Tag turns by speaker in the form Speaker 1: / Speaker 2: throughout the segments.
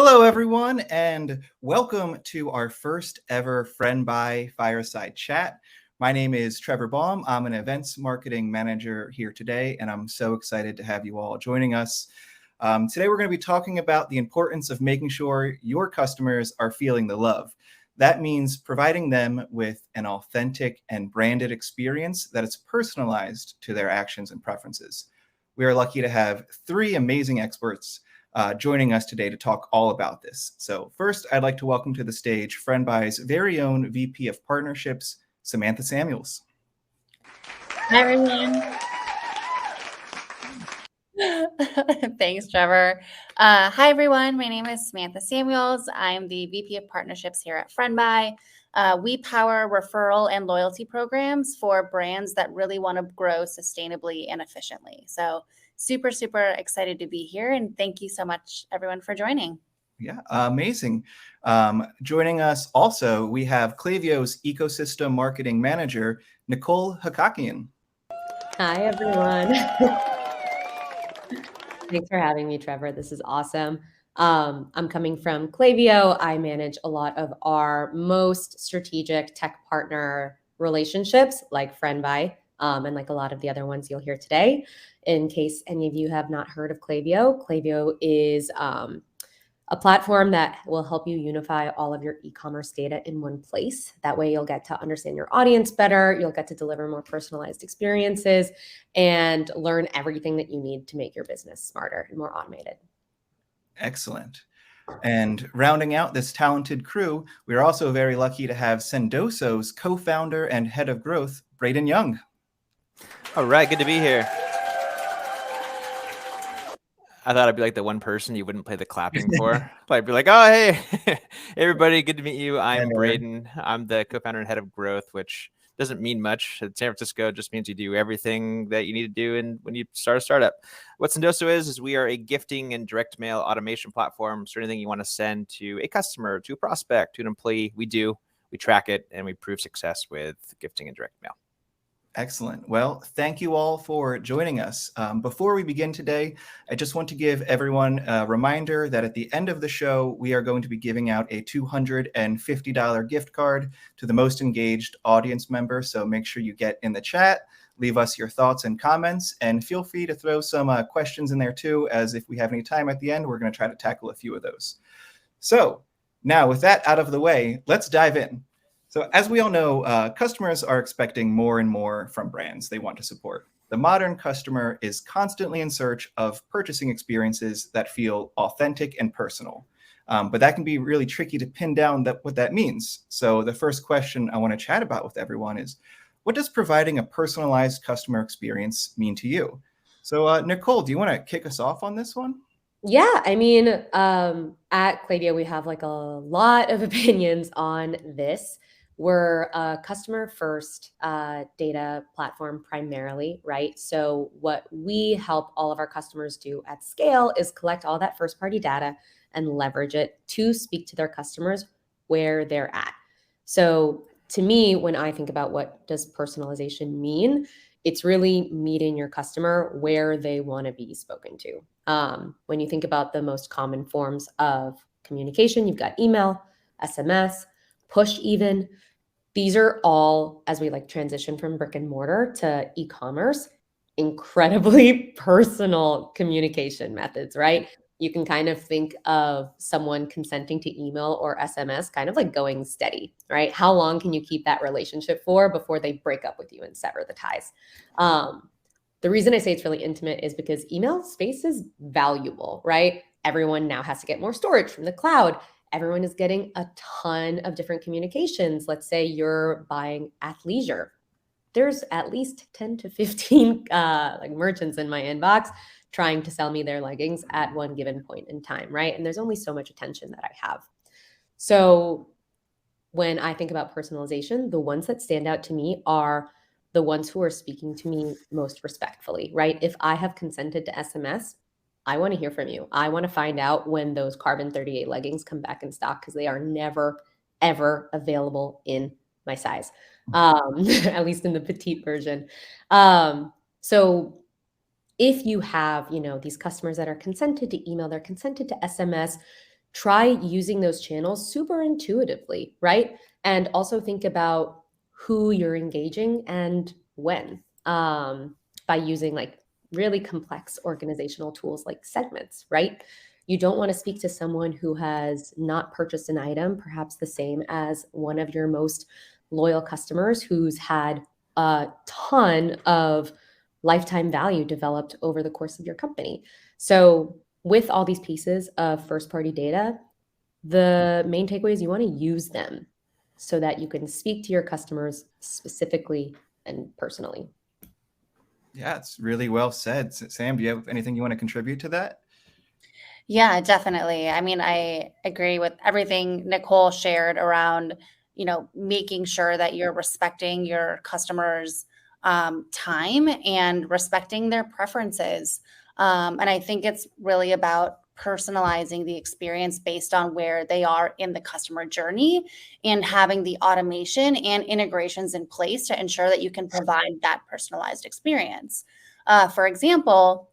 Speaker 1: Hello, everyone, and welcome to our first ever Friend by Fireside Chat. My name is Trevor Baum. I'm an events marketing manager here today, and I'm so excited to have you all joining us. Today, we're going to be talking about the importance of making sure your customers are feeling the love. That means providing them with an authentic and branded experience that is personalized to their actions and preferences. We are lucky to have three amazing experts joining us today to talk all about this. So first, I'd like to welcome to the stage FriendBuy's very own VP of Partnerships, Samantha Samuels.
Speaker 2: Hi, everyone. Thanks, Trevor. Hi, everyone. My name is Samantha Samuels. I'm the VP of Partnerships here at FriendBuy. We power referral and loyalty programs for brands that really want to grow sustainably and efficiently. So super, super excited to be here. And thank you so much, everyone, for joining.
Speaker 1: Yeah, amazing. Joining us also, we have Klaviyo's Ecosystem Marketing Manager, Nicole Hakakian.
Speaker 3: Hi, everyone. Thanks for having me, Trevor. This is awesome. I'm coming from Klaviyo. I manage a lot of our most strategic tech partner relationships like FriendBuy and like a lot of the other ones you'll hear today. In case any of you have not heard of Klaviyo, Klaviyo is a platform that will help you unify all of your e-commerce data in one place. That way you'll get to understand your audience better. You'll get to deliver more personalized experiences and learn everything that you need to make your business smarter and more automated.
Speaker 1: Excellent. And rounding out this talented crew, we are also very lucky to have Sendoso's co-founder and head of growth, Braden Young.
Speaker 4: All right, good to be here. I thought I'd be like the one person you wouldn't play the clapping for. But I'd be like, oh, hey, everybody, good to meet you. I'm Braden. I'm the co-founder and head of growth, which doesn't mean much. In San Francisco, it just means you do everything that you need to do when you start a startup. What Sendoso is we are a gifting and direct mail automation platform. So anything you want to send to a customer, to a prospect, to an employee, we do. We track it, and we prove success with gifting and direct mail.
Speaker 1: Excellent. Well, thank you all for joining us. Before we begin today, I just want to give everyone a reminder that at the end of the show, we are going to be giving out a $250 gift card to the most engaged audience member. So make sure you get in the chat, leave us your thoughts and comments, and feel free to throw some questions in there too, as if we have any time at the end, we're going to try to tackle a few of those. So now with that out of the way, let's dive in. So as we all know, customers are expecting more and more from brands they want to support. The modern customer is constantly in search of purchasing experiences that feel authentic and personal. But that can be really tricky to pin down what that means. So the first question I want to chat about with everyone is, what does providing a personalized customer experience mean to you? So Nicole, do you want to kick us off on this one?
Speaker 3: Yeah, I mean, at Klaviyo, we have like a lot of opinions on this. We're a customer-first data platform primarily, right? So what we help all of our customers do at scale is collect all that first-party data and leverage it to speak to their customers where they're at. So to me, when I think about what does personalization mean, it's really meeting your customer where they want to be spoken to. When you think about the most common forms of communication, you've got email, SMS, push even. These are all, as we like transition from brick and mortar to e-commerce, incredibly personal communication methods, right? You can kind of think of someone consenting to email or SMS kind of like going steady, right? How long can you keep that relationship for before they break up with you and sever the ties? The reason I say it's really intimate is because email space is valuable, right? Everyone now has to get more storage from the cloud. Everyone is getting a ton of different communications. Let's say you're buying athleisure. There's at least 10 to 15 like merchants in my inbox trying to sell me their leggings at one given point in time, right? And there's only so much attention that I have. So when I think about personalization, the ones that stand out to me are the ones who are speaking to me most respectfully, right? If I have consented to SMS, I want to hear from you. I want to find out when those Carbon 38 leggings come back in stock because they are never, ever available in my size, at least in the petite version. So if you have, these customers that are consented to email, they're consented to SMS, try using those channels super intuitively, right? And also think about who you're engaging and when, by using like really complex organizational tools like segments, right? You don't want to speak to someone who has not purchased an item, perhaps the same as one of your most loyal customers who's had a ton of lifetime value developed over the course of your company. So with all these pieces of first party data, the main takeaway is you want to use them so that you can speak to your customers specifically and personally.
Speaker 1: Yeah, it's really well said. Sam, do you have anything you want to contribute to that?
Speaker 2: Yeah, definitely. I mean, I agree with everything Nicole shared around, making sure that you're respecting your customers' time and respecting their preferences. And I think it's really about personalizing the experience based on where they are in the customer journey and having the automation and integrations in place to ensure that you can provide that personalized experience. For example,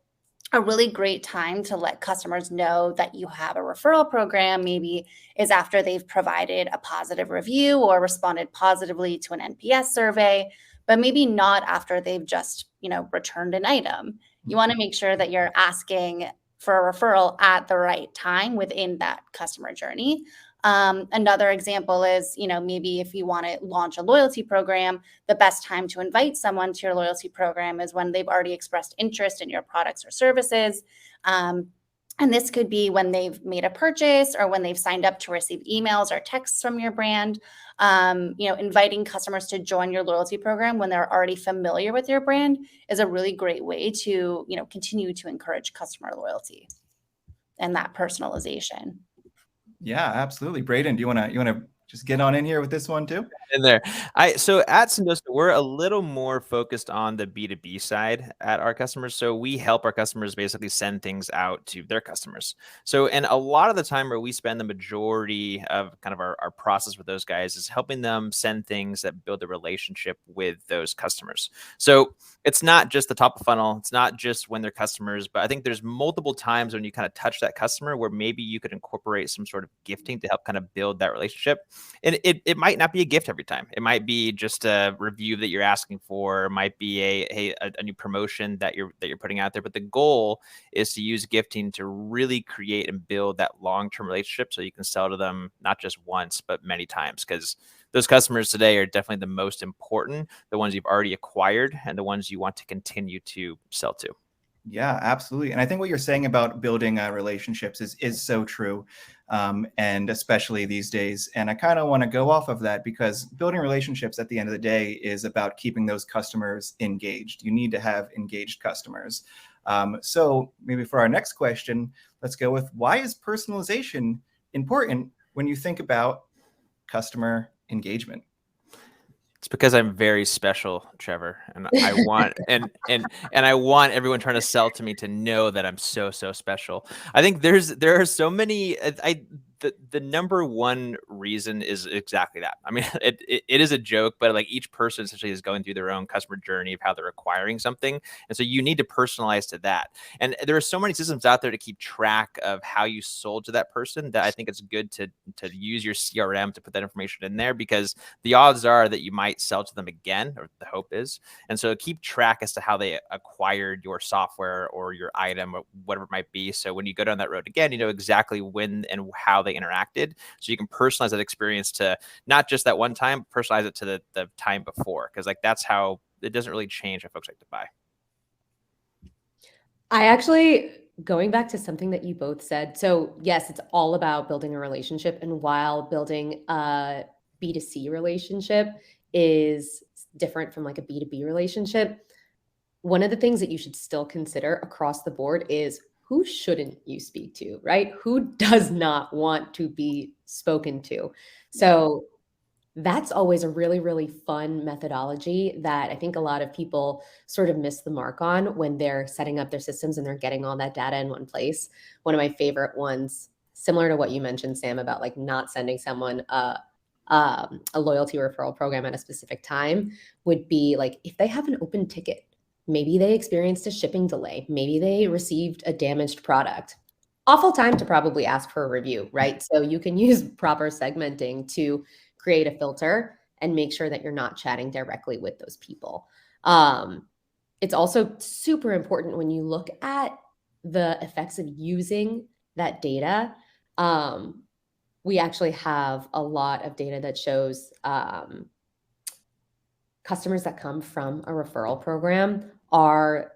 Speaker 2: a really great time to let customers know that you have a referral program maybe is after they've provided a positive review or responded positively to an NPS survey, but maybe not after they've just, returned an item. You want to make sure that you're asking for a referral at the right time within that customer journey. Another example is, maybe if you want to launch a loyalty program, the best time to invite someone to your loyalty program is when they've already expressed interest in your products or services. And this could be when they've made a purchase or when they've signed up to receive emails or texts from your brand. Inviting customers to join your loyalty program when they're already familiar with your brand is a really great way to, continue to encourage customer loyalty and that personalization.
Speaker 1: Yeah, absolutely. Braden, do you want to just get on in here with this one too?
Speaker 4: In there. So at Sendosa, we're a little more focused on the B2B side at our customers. So we help our customers basically send things out to their customers. So, and a lot of the time where we spend the majority of kind of our process with those guys is helping them send things that build a relationship with those customers. So it's not just the top of funnel. It's not just when they're customers, but I think there's multiple times when you kind of touch that customer where maybe you could incorporate some sort of gifting to help kind of build that relationship. And it might not be a gift every time. It might be just a review that you're asking for. It might be a new promotion that you're putting out there. But the goal is to use gifting to really create and build that long-term relationship so you can sell to them not just once, but many times. Because those customers today are definitely the most important, the ones you've already acquired and the ones you want to continue to sell to.
Speaker 1: Yeah, absolutely. And I think what you're saying about building relationships is so true, and especially these days. And I kind of want to go off of that because building relationships at the end of the day is about keeping those customers engaged. You need to have engaged customers. So maybe for our next question, let's go with why is personalization important when you think about customer engagement?
Speaker 4: It's because I'm very special, Trevor, and I want and I want everyone trying to sell to me to know that I'm so special. I think there are so many. The number one reason is exactly that. I mean, it is a joke, but like each person essentially is going through their own customer journey of how they're acquiring something, and so you need to personalize to that. And there are so many systems out there to keep track of how you sold to that person that I think it's good to use your CRM to put that information in there because the odds are that you might sell to them again, or the hope is. And so keep track as to how they acquired your software or your item or whatever it might be. So when you go down that road again, you know exactly when and how they interacted. So you can personalize that experience to not just that one time, personalize it to the time before. Because like that's how it doesn't really change what folks like to buy.
Speaker 3: I actually, going back to something that you both said, so yes, it's all about building a relationship. And while building a B2C relationship is different from like a B2B relationship, one of the things that you should still consider across the board is who shouldn't you speak to, right? Who does not want to be spoken to? So that's always a really, really fun methodology that I think a lot of people sort of miss the mark on when they're setting up their systems and they're getting all that data in one place. One of my favorite ones, similar to what you mentioned, Sam, about like not sending someone a loyalty referral program at a specific time would be like if they have an open ticket, maybe they experienced a shipping delay, maybe they received a damaged product. awful time to probably ask for a review, right? So you can use proper segmenting to create a filter and make sure that you're not chatting directly with those people. It's also super important when you look at the effects of using that data. We actually have a lot of data that shows customers that come from a referral program are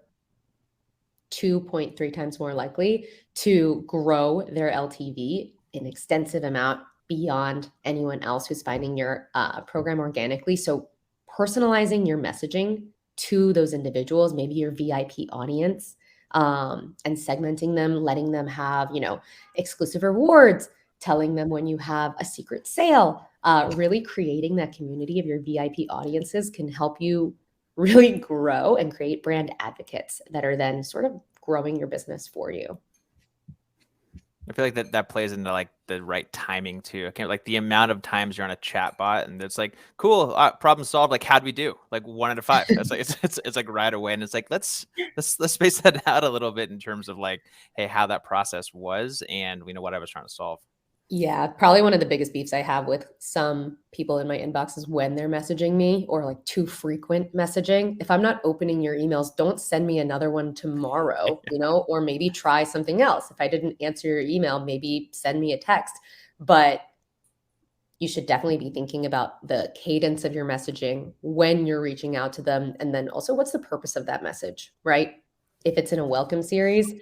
Speaker 3: 2.3 times more likely to grow their LTV an extensive amount beyond anyone else who's finding your program organically. So personalizing your messaging to those individuals, maybe your VIP audience, and segmenting them, letting them have, exclusive rewards, telling them when you have a secret sale, really creating that community of your VIP audiences can help you really grow and create brand advocates that are then sort of growing your business for you.
Speaker 4: I feel like that plays into like the right timing too. Okay, like the amount of times you're on a chat bot and it's like, cool, problem solved. Like, how'd we do? Like 1 out of 5. That's like it's like right away, and it's like let's space that out a little bit in terms of like, hey, how that process was, and we know what I was trying to solve.
Speaker 3: Yeah, probably one of the biggest beefs I have with some people in my inbox is when they're messaging me or like too frequent messaging. If I'm not opening your emails, don't send me another one tomorrow, or maybe try something else. If I didn't answer your email, maybe send me a text. But you should definitely be thinking about the cadence of your messaging when you're reaching out to them. And then also, what's the purpose of that message, right? If it's in a welcome series,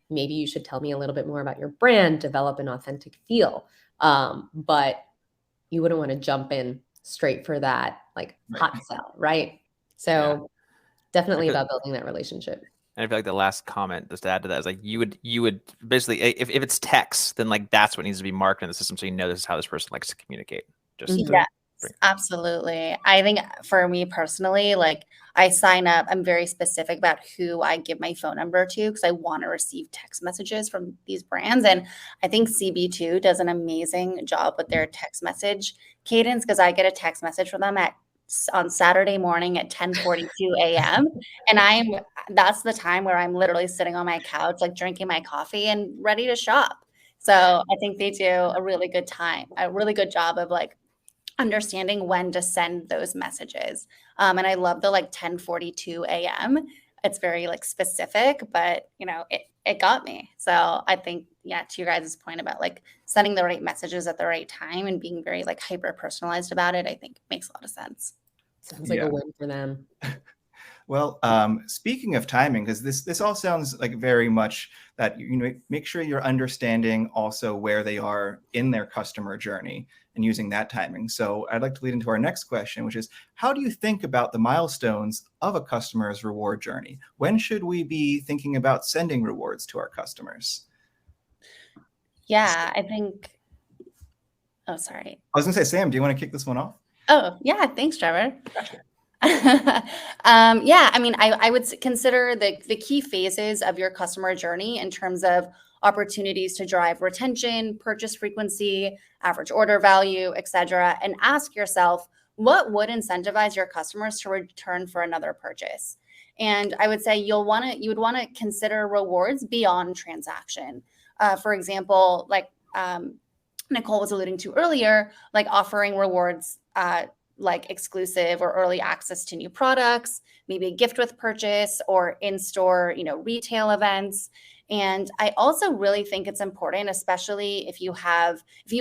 Speaker 3: maybe you should tell me a little bit more about your brand, develop an authentic feel. But you wouldn't want to jump in straight for that like hot sell, right? So definitely about building that relationship.
Speaker 4: And I feel like the last comment just to add to that is like you would basically, if it's text, then like that's what needs to be marked in the system so you know this is how this person likes to communicate.
Speaker 2: Yes, absolutely. I think for me personally, like I sign up, I'm very specific about who I give my phone number to because I want to receive text messages from these brands. And I think CB2 does an amazing job with their text message cadence because I get a text message from them on Saturday morning at 10:42 a.m. And that's the time where I'm literally sitting on my couch, like drinking my coffee and ready to shop. So I think they do a really good job of like understanding when to send those messages. And I love the like 10:42 a.m. It's very like specific, but it got me. So I think, to your guys' point about like sending the right messages at the right time and being very like hyper personalized about it, I think makes a lot of sense.
Speaker 3: Sounds like a win for them.
Speaker 1: Well, speaking of timing, because this all sounds like very much that make sure you're understanding also where they are in their customer journey and using that timing. So I'd like to lead into our next question, which is, how do you think about the milestones of a customer's reward journey? When should we be thinking about sending rewards to our customers?
Speaker 2: Yeah, I think. Oh, sorry.
Speaker 1: I was going to say, Sam, do you want to kick this one off?
Speaker 2: Oh, yeah. Thanks, Trevor. Gotcha. I mean, I would consider the key phases of your customer journey in terms of opportunities to drive retention, purchase frequency, average order value, etc., and ask yourself, what would incentivize your customers to return for another purchase? And I would say you would want to consider rewards beyond transaction. For example, like Nicole was alluding to earlier, like offering rewards like exclusive or early access to new products, maybe a gift with purchase or in-store, retail events. And I also really think it's important, especially if you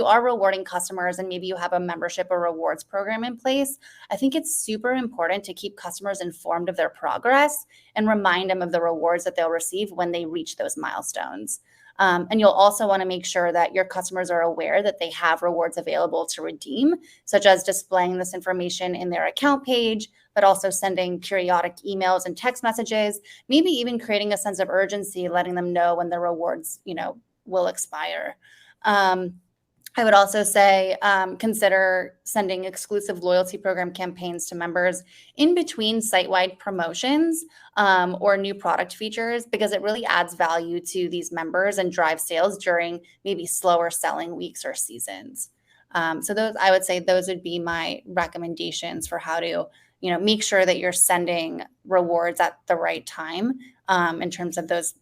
Speaker 2: are rewarding customers and maybe you have a membership or rewards program in place. I think it's super important to keep customers informed of their progress and remind them of the rewards that they'll receive when they reach those milestones. And you'll also want to make sure that your customers are aware that they have rewards available to redeem, such as displaying this information in their account page, but also sending periodic emails and text messages, maybe even creating a sense of urgency, letting them know when the rewards, will expire. I would also say consider sending exclusive loyalty program campaigns to members in between site-wide promotions or new product features, because it really adds value to these members and drives sales during maybe slower selling weeks or seasons. So I would say those would be my recommendations for how to make sure that you're sending rewards at the right time in terms of those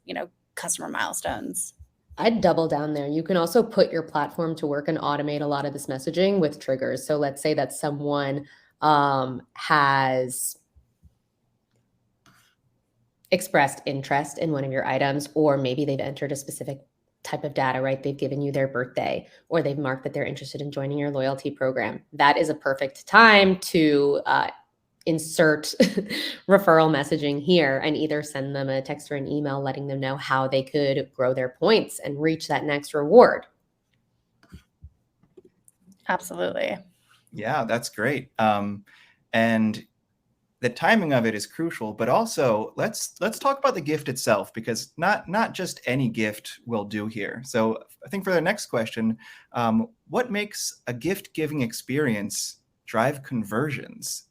Speaker 2: customer milestones.
Speaker 3: I'd double down there. You can also put your platform to work and automate a lot of this messaging with triggers. So let's say that someone has expressed interest in one of your items, or maybe they've entered a specific type of data, right? They've given you their birthday, or they've marked that they're interested in joining your loyalty program. That is a perfect time to insert referral messaging here and either send them a text or an email letting them know how they could grow their points and reach that next reward.
Speaker 2: Absolutely.
Speaker 1: Yeah, that's great. And the timing of it is crucial, but also let's talk about the gift itself, because not just any gift will do here. So I think for the next question, what makes a gift giving experience drive conversions?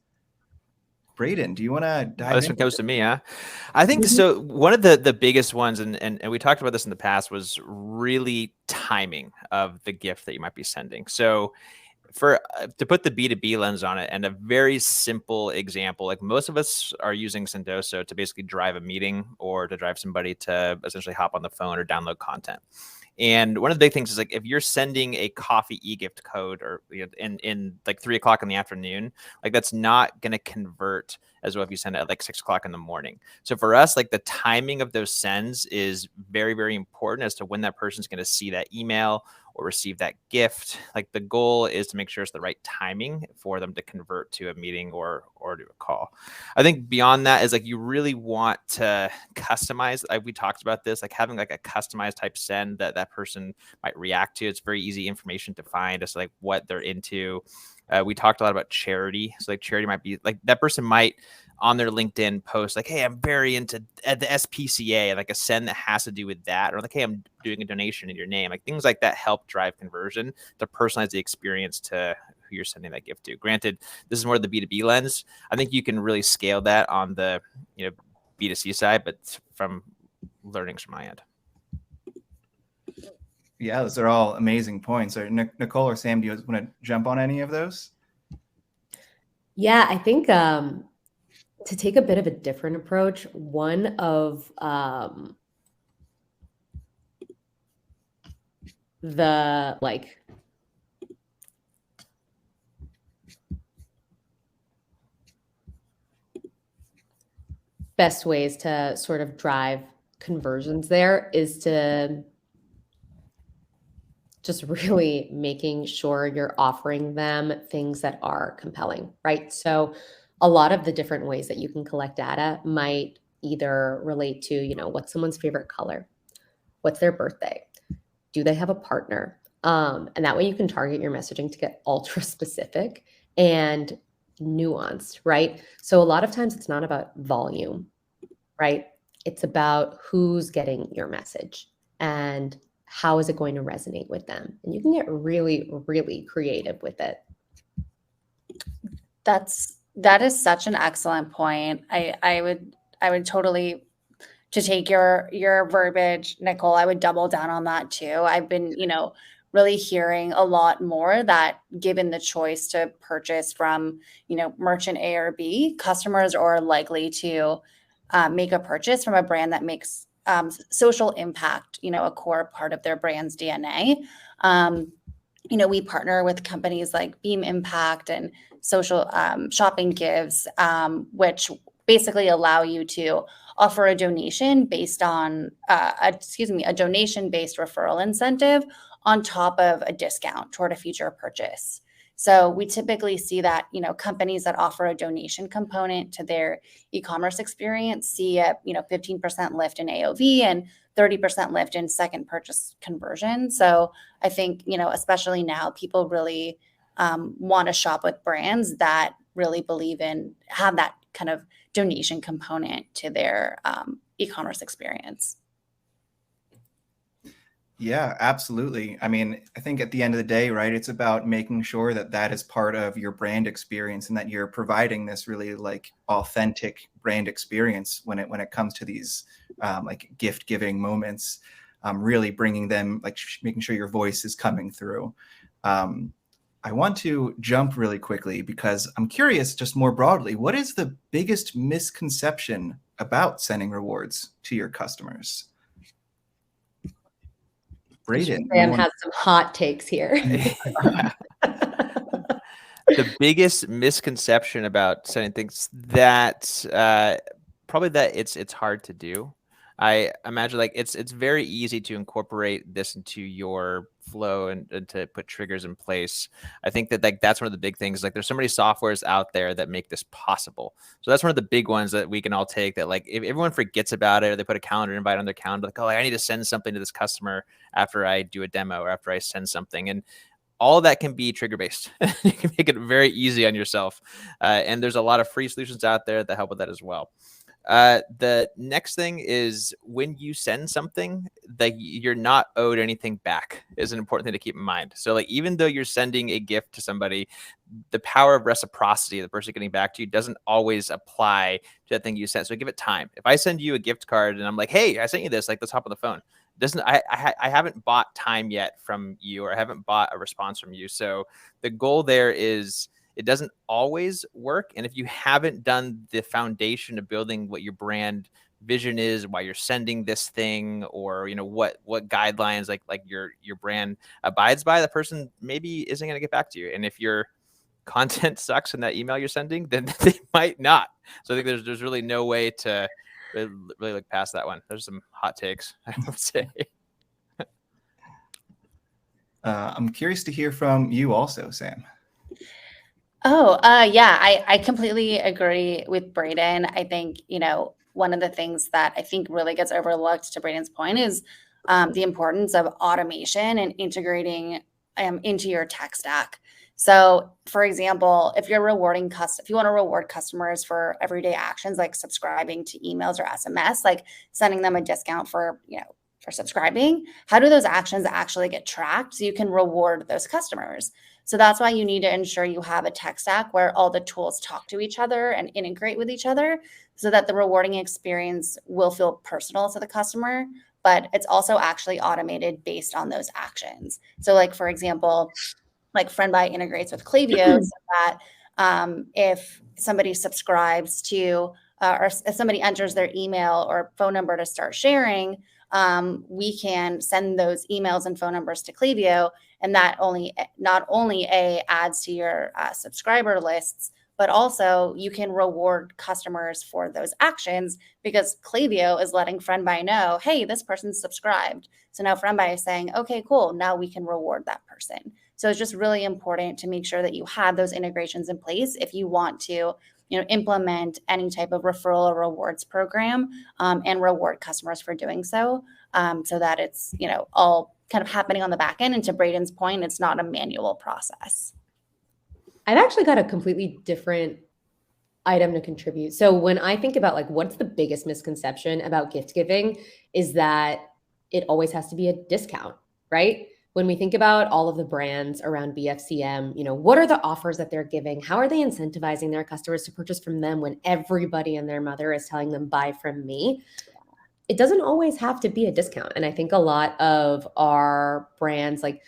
Speaker 1: Braden, do you want to dive in?
Speaker 4: This one comes to me, huh? I think so. One of the biggest ones, and we talked about this in the past, was really timing of the gift that you might be sending. So for to put the B2B lens on it, and a very simple example, like most of us are using Sendoso to basically drive a meeting or to drive somebody to essentially hop on the phone or download content. And one of the big things is like if you're sending a coffee e-gift code or in like 3 o'clock in the afternoon, like that's not going to convert as well if you send it at like 6 o'clock in the morning. So for us, like the timing of those sends is very, very important as to when that person's going to see that email or receive that gift. Like the goal is to make sure it's the right timing for them to convert to a meeting or to a call. I think beyond that is like you really want to customize. Like we talked about this, like having like a customized type send that person might react to. It's very easy information to find as like what they're into. We talked a lot about charity. So like charity might be like that person might on their LinkedIn post like, hey, I'm very into the SPCA, like a send that has to do with that, or like, hey, I'm doing a donation in your name. Like things like that help drive conversion to personalize the experience to who you're sending that gift to. Granted, this is more the B2B lens. I think you can really scale that on the B2C side, but from learnings from my end.
Speaker 1: Yeah, those are all amazing points. Or Nicole or Sam, do you want to jump on any of those?
Speaker 3: Yeah, I think to take a bit of a different approach, one of the like best ways to sort of drive conversions there is to just really making sure you're offering them things that are compelling, right? So a lot of the different ways that you can collect data might either relate to, what's someone's favorite color? What's their birthday? Do they have a partner? And that way you can target your messaging to get ultra specific and nuanced, right? So a lot of times it's not about volume, right? It's about who's getting your message and how is it going to resonate with them? And you can get really, really creative with it.
Speaker 2: That is such an excellent point. I would totally, to take your verbiage, Nicole, I would double down on that too. I've been, really hearing a lot more that given the choice to purchase from, merchant A or B, customers are likely to make a purchase from a brand that makes social impact, a core part of their brand's DNA. We partner with companies like Beam Impact and Social Shopping Gives, which basically allow you to offer a donation based on, a donation-based referral incentive on top of a discount toward a future purchase. So we typically see that, companies that offer a donation component to their e-commerce experience see a, 15% lift in AOV and 30% lift in second purchase conversion. So I think, especially now, people really want to shop with brands that really believe in, have that kind of donation component to their e-commerce experience.
Speaker 1: Yeah, absolutely. I mean, I think at the end of the day, right, it's about making sure that that is part of your brand experience and that you're providing this really like authentic brand experience when it comes to these like gift giving moments, really bringing them, like making sure your voice is coming through. I want to jump really quickly because I'm curious, just more broadly, what is the biggest misconception about sending rewards to your customers? Braden,
Speaker 3: Sam has some hot takes here.
Speaker 4: The biggest misconception about setting things that probably that it's hard to do. I imagine like it's very easy to incorporate this into your flow and to put triggers in place. I think that like that's one of the big things. Like there's so many softwares out there that make this possible. So that's one of the big ones that we can all take, that like if everyone forgets about it, or they put a calendar invite on their calendar, like, oh, I need to send something to this customer after I do a demo or after I send something. And all of that can be trigger based. You can make it very easy on yourself. And there's a lot of free solutions out there that help with that as well. The next thing is when you send something that you're not owed anything back is an important thing to keep in mind. So like, even though you're sending a gift to somebody, the power of reciprocity, the person getting back to you, doesn't always apply to that thing you sent. So give it time. If I send you a gift card and I'm like, hey, I sent you this, like, let's hop on the phone. I haven't bought time yet from you, or I haven't bought a response from you. So the goal there is, it doesn't always work. And if you haven't done the foundation of building what your brand vision is, why you're sending this thing, or what guidelines like your brand abides by, the person maybe isn't going to get back to you. And if your content sucks in that email you're sending, then they might not. So I think there's really no way to really look past that one. There's some hot takes, I would say.
Speaker 1: I'm curious to hear from you also, Sam.
Speaker 2: Oh, yeah, I completely agree with Braden. I think, one of the things that I think really gets overlooked, to Braden's point, is the importance of automation and integrating into your tech stack. So, for example, if you're if you want to reward customers for everyday actions like subscribing to emails or SMS, like sending them a discount for subscribing, how do those actions actually get tracked so you can reward those customers? So that's why you need to ensure you have a tech stack where all the tools talk to each other and integrate with each other, so that the rewarding experience will feel personal to the customer, but it's also actually automated based on those actions. So like, for example, like FriendBuy integrates with Klaviyo, so that if somebody subscribes to, or if somebody enters their email or phone number to start sharing, we can send those emails and phone numbers to Klaviyo, and that not only adds to your subscriber lists, but also you can reward customers for those actions, because Klaviyo is letting FriendBuy know, hey, this person's subscribed. So now FriendBuy is saying, okay, cool, now we can reward that person. So it's just really important to make sure that you have those integrations in place if you want to implement any type of referral or rewards program, and reward customers for doing so, so that it's all kind of happening on the back end. And to Braden's point, it's not a manual process.
Speaker 3: I've actually got a completely different item to contribute. So when I think about like what's the biggest misconception about gift giving, is that it always has to be a discount, right? When we think about all of the brands around BFCM, what are the offers that they're giving? How are they incentivizing their customers to purchase from them when everybody and their mother is telling them, buy from me? It doesn't always have to be a discount. And I think a lot of our brands, like,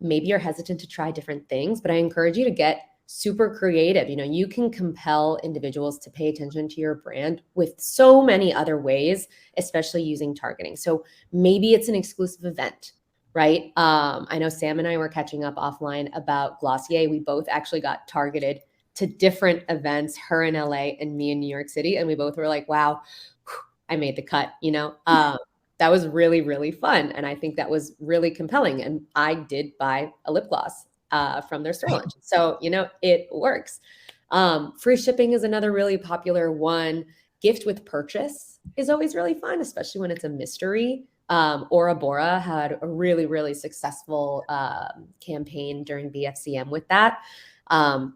Speaker 3: maybe you're hesitant to try different things, but I encourage you to get super creative. You can compel individuals to pay attention to your brand with so many other ways, especially using targeting. So maybe it's an exclusive event, right? I know Sam and I were catching up offline about Glossier. We both actually got targeted to different events, her in LA and me in New York City. And we both were like, wow, I made the cut, that was really, really fun. And I think that was really compelling. And I did buy a lip gloss from their store launch. So, it works. Free shipping is another really popular one. Gift with purchase is always really fun, especially when it's a mystery. Aura Bora had a really, really successful campaign during BFCM with that.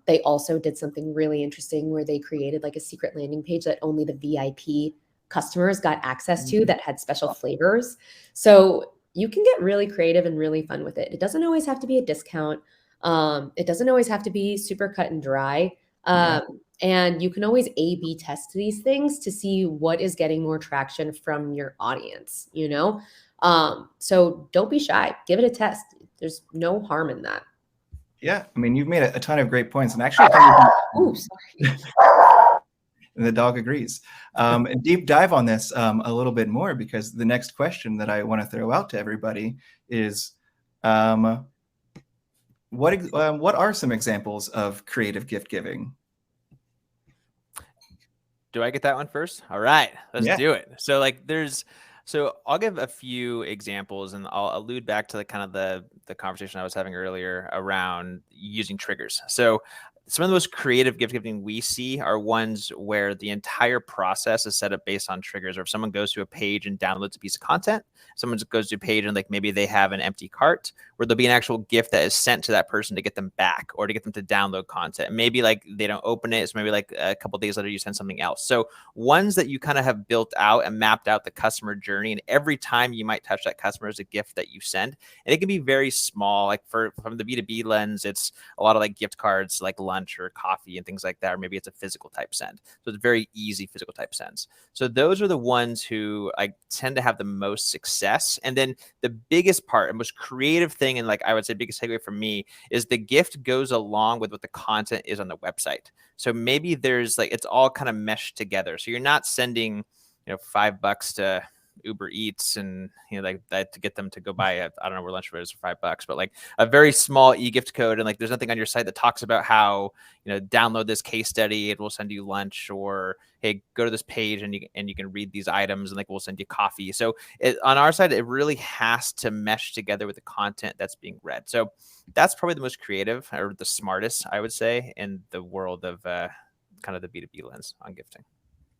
Speaker 3: They also did something really interesting where they created like a secret landing page that only the VIP customers got access to, that had special flavors. So you can get really creative and really fun with it. It doesn't always have to be a discount. It doesn't always have to be super cut and dry. And you can always A/B test these things to see what is getting more traction from your audience, So don't be shy. Give it a test. There's no harm in that.
Speaker 1: Yeah, I mean, you've made a ton of great points, and actually,
Speaker 3: sorry.
Speaker 1: And the dog agrees. And deep dive on this a little bit more, because the next question that I want to throw out to everybody is, what are some examples of creative gift giving?
Speaker 4: Do I get that one first? All right, let's
Speaker 1: Yeah.
Speaker 4: do it. So I'll give a few examples, and I'll allude back to the kind of the conversation I was having earlier around using triggers. So some of the most creative gift giving we see are ones where the entire process is set up based on triggers. Or if someone goes to a page and downloads a piece of content, someone goes to a page and like maybe they have an empty cart, where there'll be an actual gift that is sent to that person to get them back or to get them to download content. Maybe like they don't open it, so maybe like a couple days later you send something else. So ones that you kind of have built out and mapped out the customer journey, and every time you might touch that customer is a gift that you send. And it can be very small. Like from the B2B lens, it's a lot of like gift cards, like lunch or coffee and things like that, or maybe it's a physical type send. So it's very easy physical type sends. So those are the ones who I tend to have the most success. And then the biggest part and most creative thing, and like I would say biggest takeaway for me, is the gift goes along with what the content is on the website. So maybe there's like, it's all kind of meshed together. So you're not sending, $5 to Uber Eats and like that to get them to go buy I don't know where lunch is for $5, but like a very small e-gift code, and like there's nothing on your site that talks about how download this case study, it will send you lunch, or hey, go to this page and you can read these items and like we'll send you coffee. So on our side, it really has to mesh together with the content that's being read. So that's probably the most creative or the smartest, I would say, in the world of kind of the B2B lens on gifting.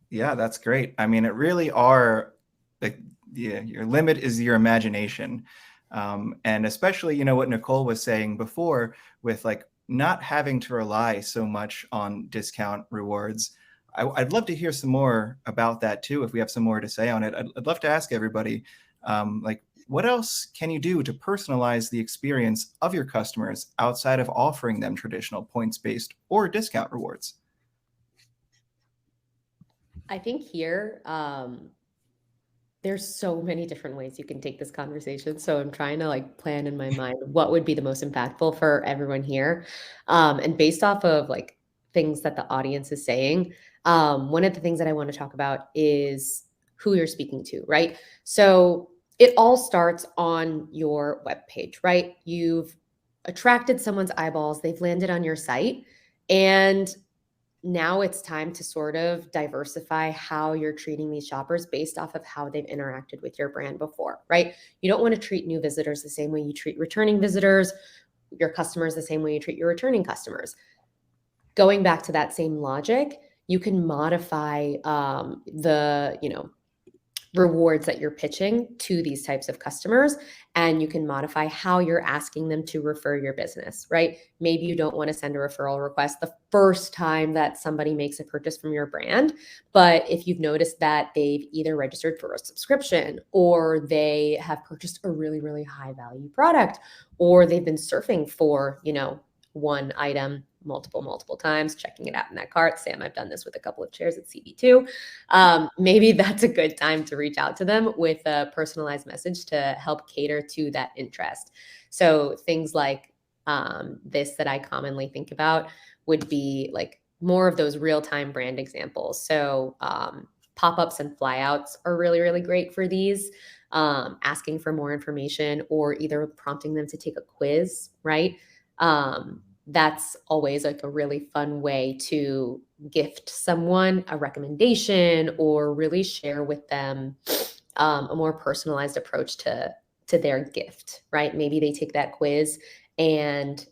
Speaker 1: Yeah, that's great. I mean, it really are like, your limit is your imagination. And especially, what Nicole was saying before with like not having to rely so much on discount rewards. I'd love to hear some more about that too, if we have some more to say on it. I'd love to ask everybody, like, what else can you do to personalize the experience of your customers outside of offering them traditional points-based or discount rewards?
Speaker 3: I think here, there's so many different ways you can take this conversation. So I'm trying to like plan in my mind what would be the most impactful for everyone here. And based off of like things that the audience is saying, one of the things that I want to talk about is who you're speaking to, right? So it all starts on your webpage, right? You've attracted someone's eyeballs, they've landed on your site, and now it's time to sort of diversify how you're treating these shoppers based off of how they've interacted with your brand before, right? You don't want to treat new visitors the same way you treat returning visitors, your customers the same way you treat your returning customers. Going back to that same logic, you can modify the rewards that you're pitching to these types of customers, and you can modify how you're asking them to refer your business, right? Maybe you don't want to send a referral request the first time that somebody makes a purchase from your brand, but if you've noticed that they've either registered for a subscription, or they have purchased a really, really high value product, or they've been surfing for, one item multiple times, checking it out in that cart. Sam, I've done this with a couple of chairs at CB2. Maybe that's a good time to reach out to them with a personalized message to help cater to that interest. So things like this that I commonly think about would be like more of those real-time brand examples. So pop-ups and flyouts are really, really great for these. Asking for more information, or either prompting them to take a quiz, right? That's always like a really fun way to gift someone a recommendation, or really share with them a more personalized approach to their gift, right? Maybe they take that quiz, and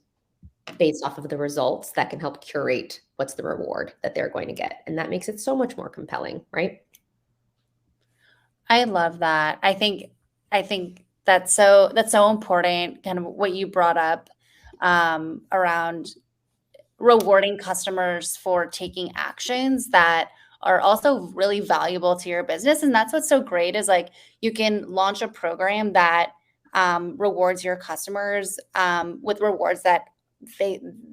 Speaker 3: based off of the results, that can help curate what's the reward that they're going to get. And that makes it so much more compelling, right?
Speaker 2: I love that. I think that's so important, kind of what you brought up around rewarding customers for taking actions that are also really valuable to your business. And that's what's so great, is like you can launch a program that rewards your customers with rewards that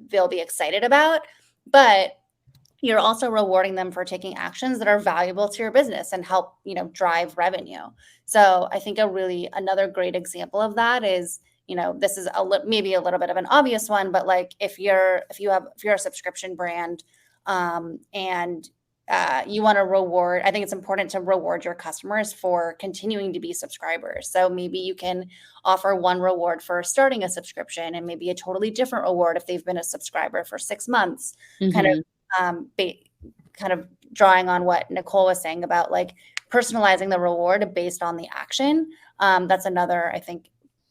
Speaker 2: they'll be excited about, but you're also rewarding them for taking actions that are valuable to your business and help, drive revenue. So I think another great example of that is, this is maybe a little bit of an obvious one, but like if you're a subscription brand, and you want to reward. I think it's important to reward your customers for continuing to be subscribers. So maybe you can offer one reward for starting a subscription, and maybe a totally different reward if they've been a subscriber for 6 months. Kind of drawing on what Nicole was saying about like personalizing the reward based on the action. That's another, I think,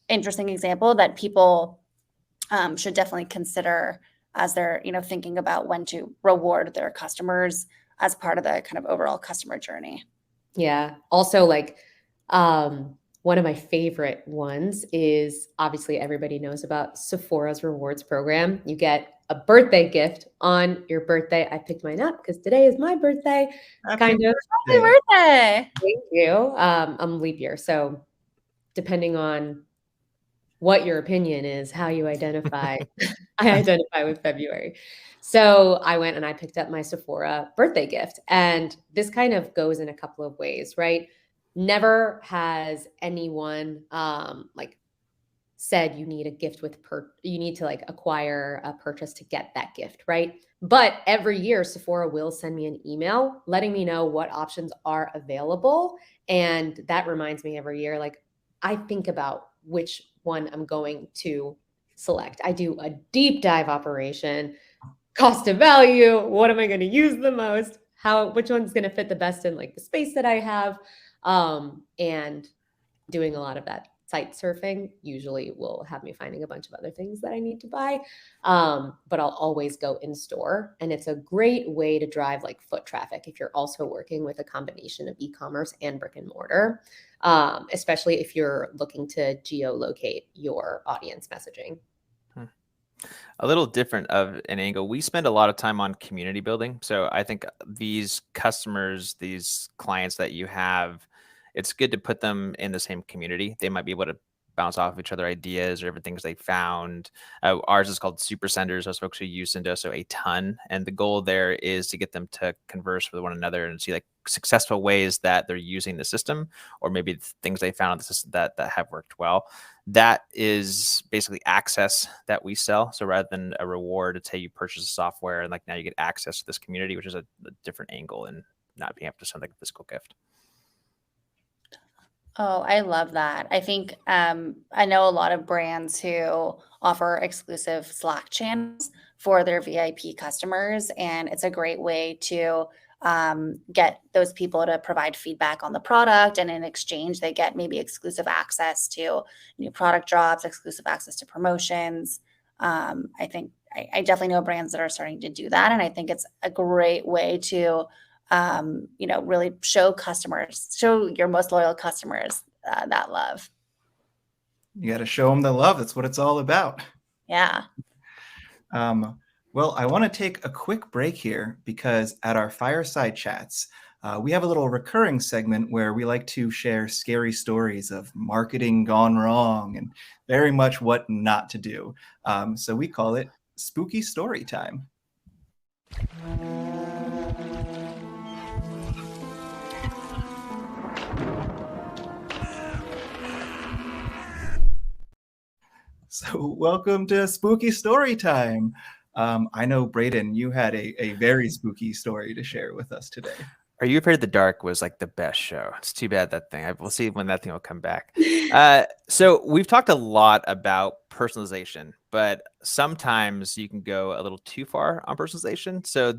Speaker 2: interesting example that people should definitely consider as they're, thinking about when to reward their customers as part of the kind of overall customer journey.
Speaker 3: Yeah. Also, like, one of my favorite ones is, obviously everybody knows about Sephora's rewards program. You get a birthday gift on your birthday. I picked mine up because today is my birthday.
Speaker 1: Happy
Speaker 3: Kind of.
Speaker 2: Happy birthday.
Speaker 3: Thank you. I'm leap year. So depending on what your opinion is, how you identify, I identify with February. So I went and I picked up my Sephora birthday gift. And this kind of goes in a couple of ways, right? Never has anyone like said you need a gift with you need to like acquire a purchase to get that gift, right? But every year Sephora will send me an email letting me know what options are available. And that reminds me every year, like, I think about which one I'm going to select. I do a deep dive operation, cost to value, what am I going to use the most, which one's going to fit the best in like the space that I have, and doing a lot of that site surfing usually will have me finding a bunch of other things that I need to buy, but I'll always go in store. And it's a great way to drive like foot traffic if you're also working with a combination of e-commerce and brick and mortar, especially if you're looking to geolocate your audience messaging.
Speaker 4: A little different of an angle. We spend a lot of time on community building. So I think these customers, these clients that you have, it's good to put them in the same community. They might be able to bounce off of each other ideas or different things they found. Ours is called Super Senders. Those folks who use Sendoso a ton. And the goal there is to get them to converse with one another and see like successful ways that they're using the system, or maybe things they found in the system that have worked well. That is basically access that we sell. So rather than a reward, it's hey, you purchase the software and like now you get access to this community, which is a different angle and not being able to send like a physical gift.
Speaker 2: Oh, I love that. I think I know a lot of brands who offer exclusive Slack channels for their VIP customers, and it's a great way to get those people to provide feedback on the product, and in exchange, they get maybe exclusive access to new product drops, exclusive access to promotions. I think I definitely know brands that are starting to do that, and I think it's a great way to really show your most loyal customers that love.
Speaker 1: You got to show them the love. That's what it's all about.
Speaker 2: Yeah.
Speaker 1: Well, I want to take a quick break here because at our fireside chats, we have a little recurring segment where we like to share scary stories of marketing gone wrong and very much what not to do. So we call it Spooky Story Time. So welcome to Spooky Story Time. I know, Braden, you had a very spooky story to share with us today.
Speaker 4: Are You Afraid of the Dark was like the best show. It's too bad that thing. We'll see when that thing will come back. So we've talked a lot about personalization, but sometimes you can go a little too far on personalization. So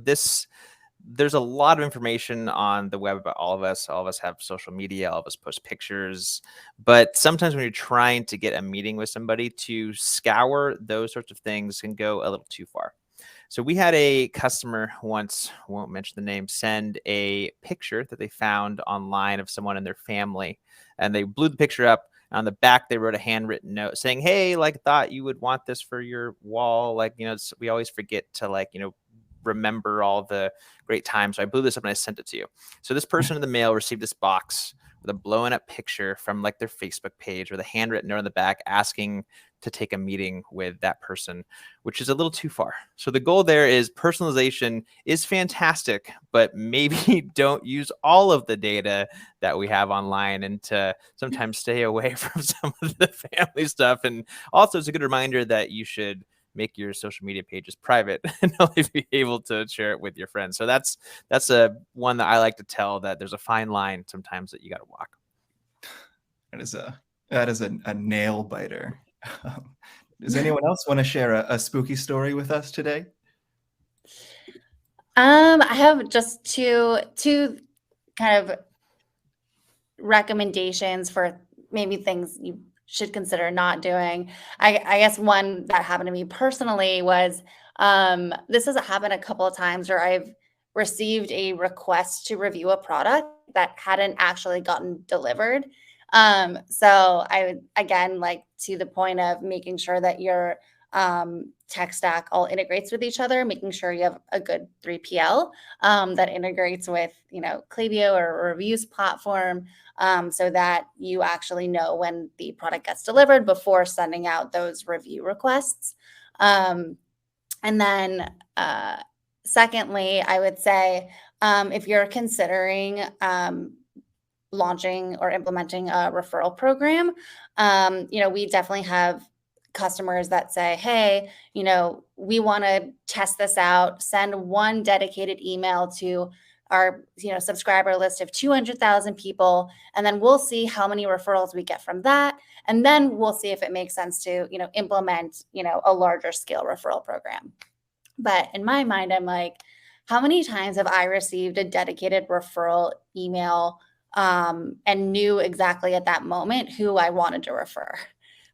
Speaker 4: there's a lot of information on the web about all of us. All of us have social media. All of us post pictures. But sometimes when you're trying to get a meeting with somebody, to scour those sorts of things can go a little too far. So we had a customer once, won't mention the name, send a picture that they found online of someone in their family. And they blew the picture up. On the back, they wrote a handwritten note saying, hey, like, thought you would want this for your wall. Like, we always forget to remember all the great times. So I blew this up and I sent it to you. So this person in the mail received this box with a blown up picture from like their Facebook page with a handwritten note on the back asking to take a meeting with that person, which is a little too far. So the goal there is personalization is fantastic, but maybe don't use all of the data that we have online, and to sometimes stay away from some of the family stuff. And also it's a good reminder that you should make your social media pages private and only be able to share it with your friends. So that's a one that I like to tell, that there's a fine line sometimes that you got to walk.
Speaker 1: That is a nail biter. Does anyone else want to share a spooky story with us today?
Speaker 2: I have just two kind of recommendations for maybe things you should consider not doing. I guess one that happened to me personally was this has happened a couple of times where I've received a request to review a product that hadn't actually gotten delivered. So I would, again, like to the point of making sure that your tech stack all integrates with each other, making sure you have a good 3PL that integrates with, Klaviyo or a reviews platform, so that you actually know when the product gets delivered before sending out those review requests. And then secondly, I would say if you're considering launching or implementing a referral program, we definitely have customers that say, hey, we want to test this out, send one dedicated email to our subscriber list of 200,000 people, and then we'll see how many referrals we get from that, and then we'll see if it makes sense to implement a larger scale referral program. But in my mind, I'm like, how many times have I received a dedicated referral email and knew exactly at that moment who I wanted to refer?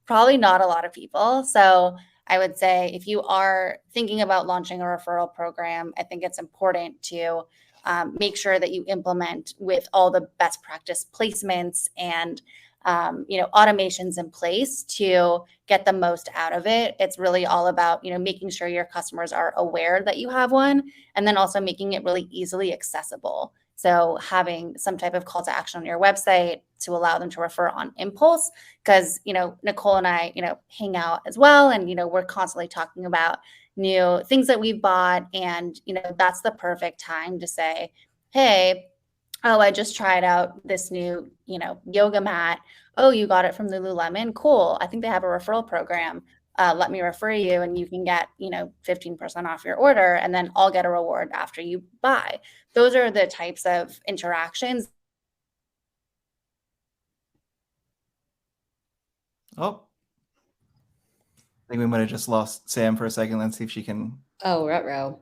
Speaker 2: Probably not a lot of people. So I would say if you are thinking about launching a referral program, I think it's important to make sure that you implement with all the best practice placements and automations in place to get the most out of it. It's really all about making sure your customers are aware that you have one, and then also making it really easily accessible. So having some type of call to action on your website to allow them to refer on impulse, because Nicole and I hang out as well, and we're constantly talking about new things that we've bought, and that's the perfect time to say, hey, oh, I just tried out this new yoga mat. Oh, you got it from Lululemon? Cool. I think they have a referral program. Let me refer you, and you can get 15% off your order, and then I'll get a reward after you buy. Those are the types of interactions.
Speaker 1: Oh, I think we might have just lost Sam for a second. Let's see if she can.
Speaker 3: Oh, ruh-roh.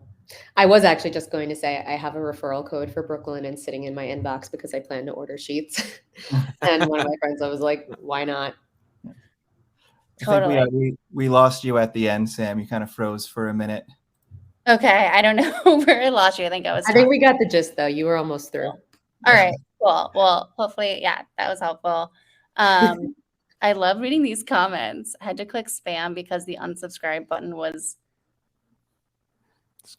Speaker 3: I was actually just going to say I have a referral code for Brooklyn and sitting in my inbox because I plan to order sheets. And one of my friends, I was like, why not?
Speaker 2: Totally.
Speaker 1: I think we lost you at the end, Sam. You kind of froze for a minute.
Speaker 2: Okay, I don't know where I lost you. I think
Speaker 3: we got the gist though. You were almost through.
Speaker 2: All right, cool. Well, hopefully, yeah, that was helpful. I love reading these comments. I had to click spam because the unsubscribe button was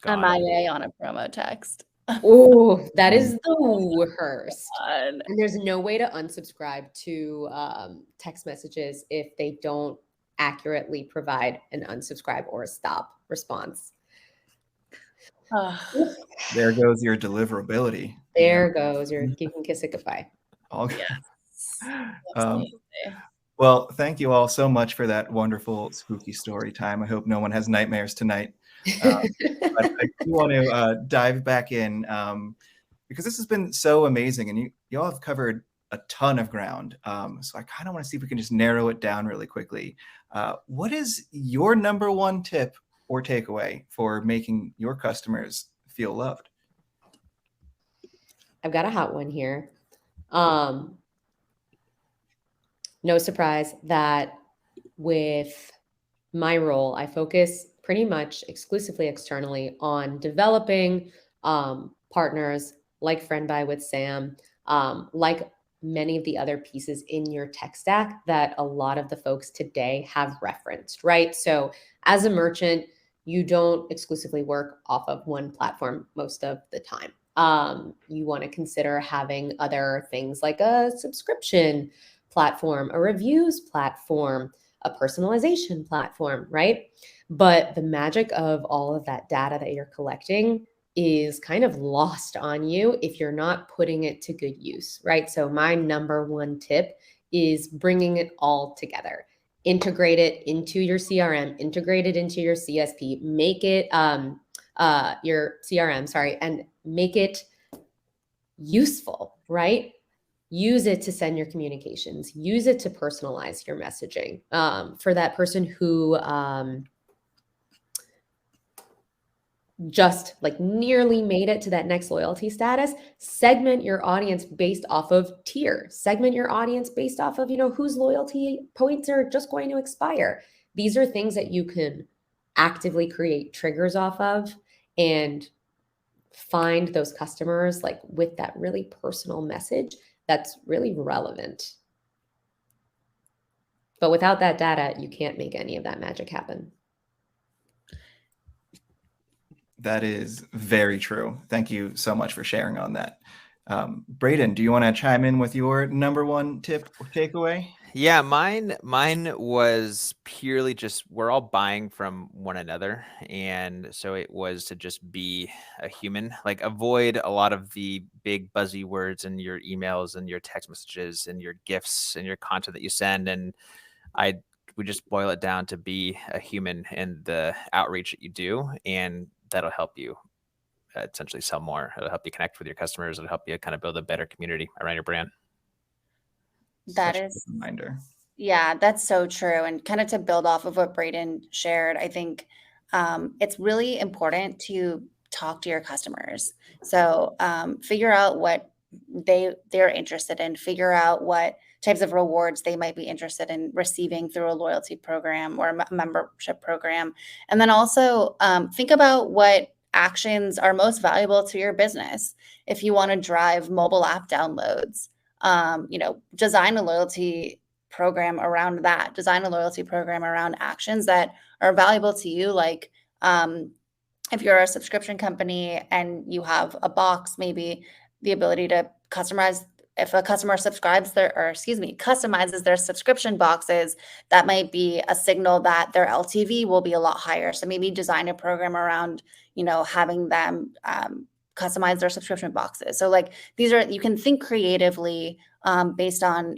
Speaker 2: MIA on a promo text.
Speaker 3: Oh, that is the worst. And there's no way to unsubscribe to text messages if they don't accurately provide an unsubscribe or a stop response.
Speaker 1: There goes your deliverability.
Speaker 3: There goes your you can kiss it goodbye.
Speaker 1: Yes. Well, thank you all so much for that wonderful spooky story time. I hope no one has nightmares tonight. But I do want to dive back in because this has been so amazing, and you all have covered a ton of ground. So I kind of want to see if we can just narrow it down really quickly. What is your number one tip or takeaway for making your customers feel loved?
Speaker 3: I've got a hot one here. No surprise that with my role, I focus pretty much exclusively externally on developing partners like FriendBuy with Sam, like many of the other pieces in your tech stack that a lot of the folks today have referenced, right? So as a merchant, you don't exclusively work off of one platform most of the time. You want to consider having other things like a subscription platform, a reviews platform, a personalization platform, right? But the magic of all of that data that you're collecting is kind of lost on you if you're not putting it to good use, right? So my number one tip is bringing it all together. integrate it into your CRM, integrate it into your CSP, make it your CRM, sorry, and make it useful, right? Use it to send your communications, use it to personalize your messaging. For that person who just like nearly made it to that next loyalty status, segment your audience based off of tier, segment your audience based off of, whose loyalty points are just going to expire. These are things that you can actively create triggers off of and find those customers like with that really personal message that's really relevant. But without that data, you can't make any of that magic happen.
Speaker 1: That is very true. Thank you so much for sharing on that. Braden, do you want to chime in with your number one tip or takeaway?
Speaker 4: Yeah, mine was purely just we're all buying from one another. And so it was to just be a human, like avoid a lot of the big buzzy words in your emails and your text messages and your gifts and your content that you send. And we just boil it down to be a human in the outreach that you do. And that'll help you essentially sell more. It'll help you connect with your customers. It'll help you kind of build a better community around your brand.
Speaker 2: That
Speaker 1: Such a
Speaker 2: is
Speaker 1: good reminder.
Speaker 2: Yeah, that's so true. And kind of to build off of what Braden shared, I think it's really important to talk to your customers. So figure out what they're interested in, figure out what types of rewards they might be interested in receiving through a loyalty program or a membership program. And then also think about what actions are most valuable to your business. If you want to drive mobile app downloads, design a loyalty program around that, design a loyalty program around actions that are valuable to you. Like if you're a subscription company and you have a box, maybe the ability to customize, if a customer customizes their subscription boxes, that might be a signal that their LTV will be a lot higher. So maybe design a program around, having them customize their subscription boxes. So like you can think creatively based on,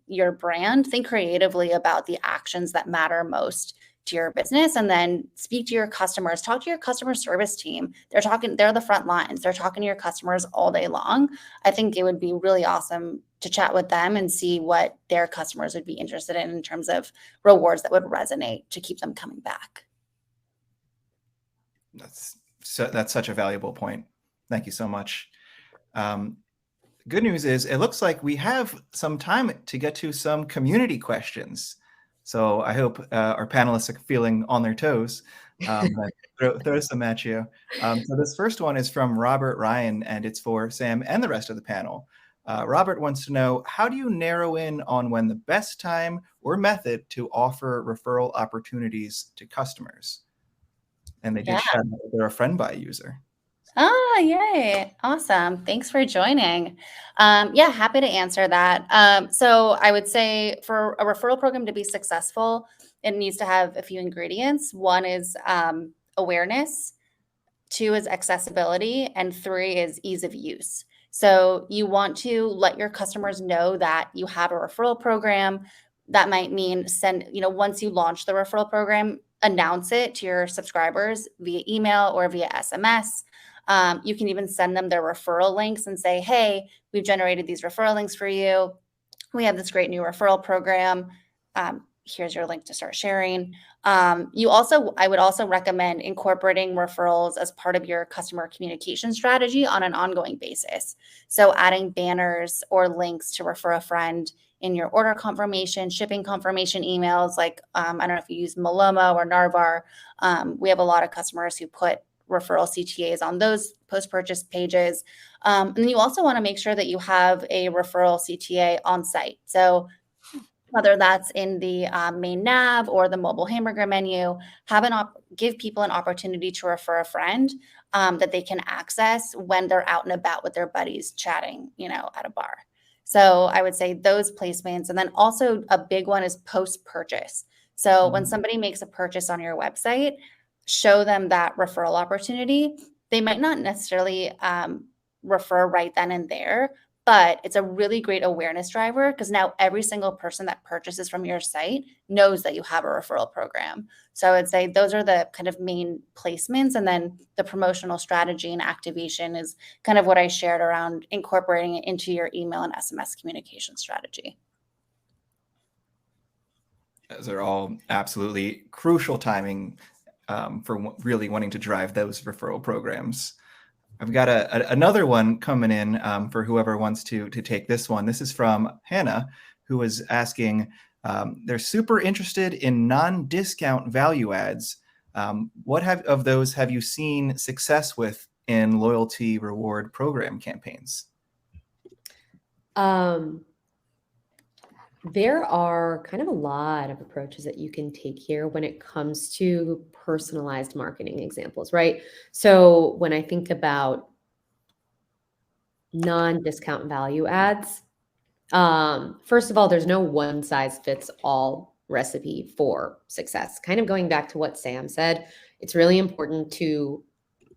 Speaker 2: your brand, think creatively about the actions that matter most to your business, and then speak to your customers, talk to your customer service team. They're the front lines. They're talking to your customers all day long. I think it would be really awesome to chat with them and see what their customers would be interested in terms of rewards that would resonate to keep them coming back.
Speaker 1: That's such a valuable point. Thank you so much. Good news is it looks like we have some time to get to some community questions. So I hope our panelists are feeling on their toes. Throw some at you. So this first one is from Robert Ryan, and it's for Sam and the rest of the panel. Robert wants to know, how do you narrow in on when the best time or method to offer referral opportunities to customers? And they did shout out that they're a FriendBuy user.
Speaker 2: Oh, yay. Awesome. Thanks for joining. Happy to answer that. So I would say for a referral program to be successful, it needs to have a few ingredients. One is awareness, 2 is accessibility, and 3 is ease of use. So you want to let your customers know that you have a referral program. That might mean once you launch the referral program, announce it to your subscribers via email or via SMS. You can even send them their referral links and say, hey, we've generated these referral links for you. We have this great new referral program. Here's your link to start sharing. I would also recommend incorporating referrals as part of your customer communication strategy on an ongoing basis. So adding banners or links to refer a friend in your order confirmation, shipping confirmation emails, like I don't know if you use Maloma or Narvar. We have a lot of customers who put referral CTAs on those post-purchase pages. And then you also want to make sure that you have a referral CTA on site. So whether that's in the main nav or the mobile hamburger menu, give people an opportunity to refer a friend that they can access when they're out and about with their buddies chatting, at a bar. So I would say those placements. And then also a big one is post-purchase. So when somebody makes a purchase on your website, show them that referral opportunity. They might not necessarily refer right then and there, But it's a really great awareness driver because now every single person that purchases from your site knows that you have a referral program. So I'd say those are the kind of main placements. And then the promotional strategy and activation is kind of what I shared around incorporating it into your email and SMS communication strategy.
Speaker 1: Those are all absolutely crucial timing for really wanting to drive those referral programs. I've got another one coming in for whoever wants to take this one. This is from Hannah, who was asking, they're super interested in non-discount value ads. What of those have you seen success with in loyalty reward program campaigns?
Speaker 3: There are kind of a lot of approaches that you can take here when it comes to personalized marketing examples, right? So when I think about non-discount value ads, first of all, there's no one size fits all recipe for success. Kind of going back to what Sam said, it's really important to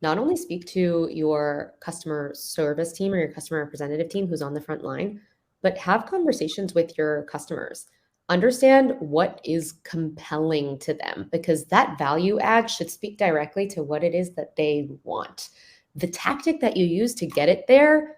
Speaker 3: not only speak to your customer service team or your customer representative team who's on the front line, but have conversations with your customers. Understand what is compelling to them, because that value add should speak directly to what it is that they want. The tactic that you use to get it there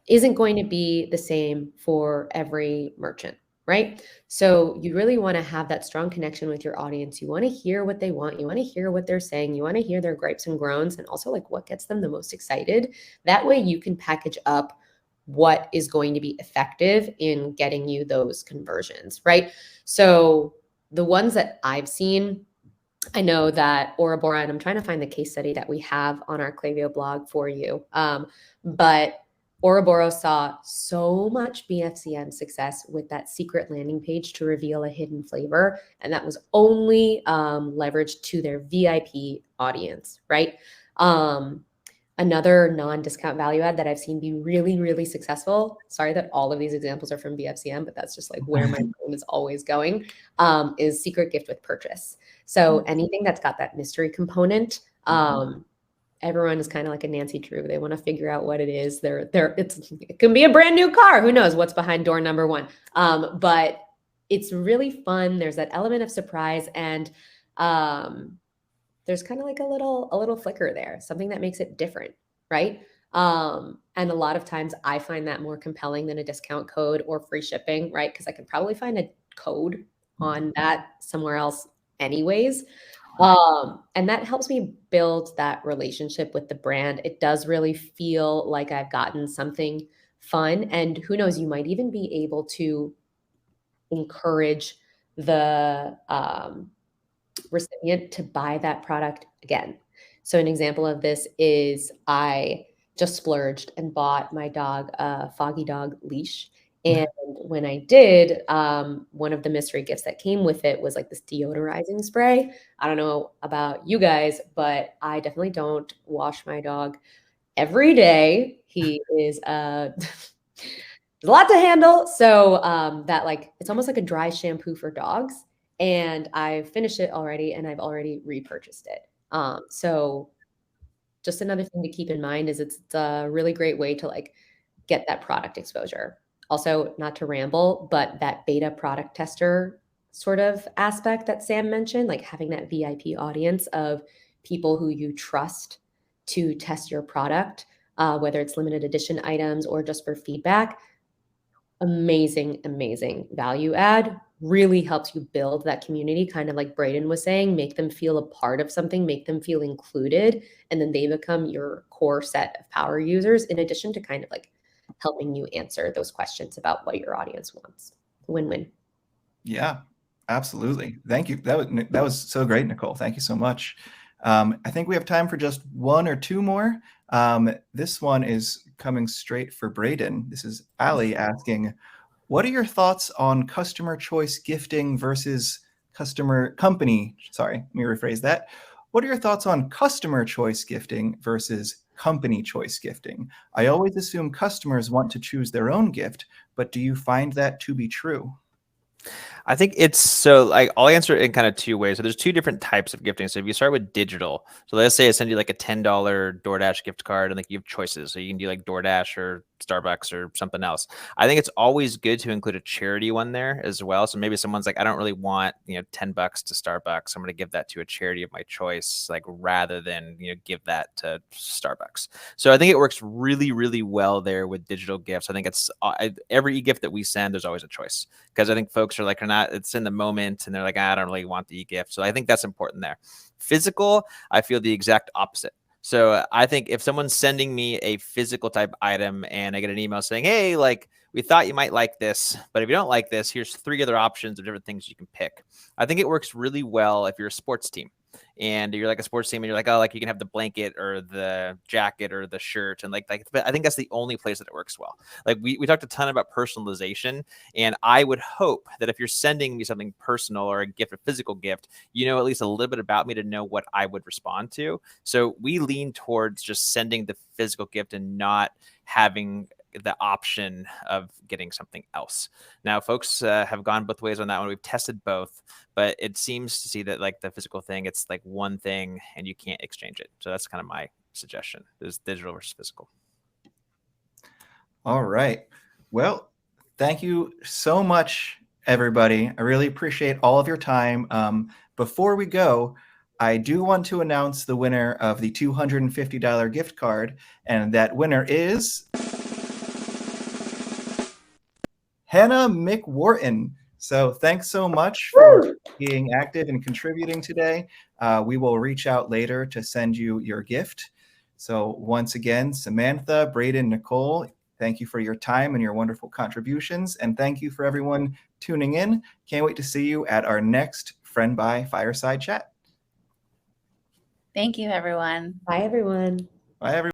Speaker 3: isn't going to be the same for every merchant, right? So you really want to have that strong connection with your audience. You want to hear what they want. You want to hear what they're saying. You want to hear their gripes and groans, and also like what gets them the most excited. That way you can package up what is going to be effective in getting you those conversions, right? So the ones that I've seen, I know that Ouroboros, and I'm trying to find the case study that we have on our Klaviyo blog for you, but Ouroboros saw so much BFCM success with that secret landing page to reveal a hidden flavor, and that was only leveraged to their VIP audience, right? Another non-discount value add that I've seen be really, really successful, sorry that all of these examples are from BFCM, but that's just like where my brain is always going, is secret gift with purchase. So anything that's got that mystery component, everyone is kind of like a Nancy Drew. They want to figure out what it is. It can be a brand new car. Who knows what's behind door number one? But it's really fun. There's that element of surprise, and there's kind of like a little flicker there, something that makes it different, right? And a lot of times I find that more compelling than a discount code or free shipping, right? Because I could probably find a code on that somewhere else anyways. And that helps me build that relationship with the brand. It does really feel like I've gotten something fun, and who knows, you might even be able to encourage the recipient to buy that product again. So an example of this is I just splurged and bought my dog a Foggy Dog leash. And when I did, one of the mystery gifts that came with it was like this deodorizing spray. I don't know about you guys, but I definitely don't wash my dog every day. He is there's a lot to handle. So that like, it's almost like a dry shampoo for dogs. And I've finished it already, and I've already repurchased it. So just another thing to keep in mind is it's a really great way to like get that product exposure. Also, not to ramble, but that beta product tester sort of aspect that Sam mentioned, like having that VIP audience of people who you trust to test your product, whether it's limited edition items or just for feedback. Amazing, amazing value add. Really helps you build that community, kind of like Braden was saying, make them feel a part of something, make them feel included, and then they become your core set of power users, in addition to kind of like helping you answer those questions about what your audience wants. Win-win.
Speaker 1: Yeah, absolutely. Thank you. That was so great, Nicole. Thank you so much. I think we have time for just one or two more. This one is coming straight for Braden. This is Ali asking, what are your thoughts on customer choice gifting versus company? Sorry, let me rephrase that. What are your thoughts on customer choice gifting versus company choice gifting? I always assume customers want to choose their own gift, but do you find that to be true?
Speaker 4: I think it's so like I'll answer it in kind of two ways. So there's two different types of gifting. So if you start with digital, so let's say I send you like a $10 DoorDash gift card and like you have choices. So you can do like DoorDash or Starbucks or something else. I think it's always good to include a charity one there as well. So maybe someone's like, I don't really want, $10 to Starbucks. I'm going to give that to a charity of my choice, like rather than, give that to Starbucks. So I think it works really, really well there with digital gifts. I think it's every gift that we send, there's always a choice because I think folks are like, it's in the moment and they're like, I don't really want the gift. So I think that's important there. Physical, I feel the exact opposite. So I think if someone's sending me a physical type item and I get an email saying, hey, like we thought you might like this, but if you don't like this, here's 3 other options of different things you can pick. I think it works really well if you're a sports team and you're like a sports team and you're like, oh, like you can have the blanket or the jacket or the shirt. And but I think that's the only place that it works well. Like we talked a ton about personalization, and I would hope that if you're sending me something personal or a gift, a physical gift, at least a little bit about me to know what I would respond to. So we lean towards just sending the physical gift and not having the option of getting something else. Now, folks have gone both ways on that one. We've tested both, but it seems to see that like the physical thing, it's like one thing and you can't exchange it. So that's kind of my suggestion is digital versus physical.
Speaker 1: All right. Well, thank you so much, everybody. I really appreciate all of your time. Before we go, I do want to announce the winner of the $250 gift card, and that winner is Hannah McWharton. So thanks so much for being active and contributing today. We will reach out later to send you your gift. So once again, Samantha, Braden, Nicole, thank you for your time and your wonderful contributions. And thank you for everyone tuning in. Can't wait to see you at our next Friend by Fireside Chat.
Speaker 2: Thank you, everyone.
Speaker 3: Bye, everyone.
Speaker 1: Bye, everyone.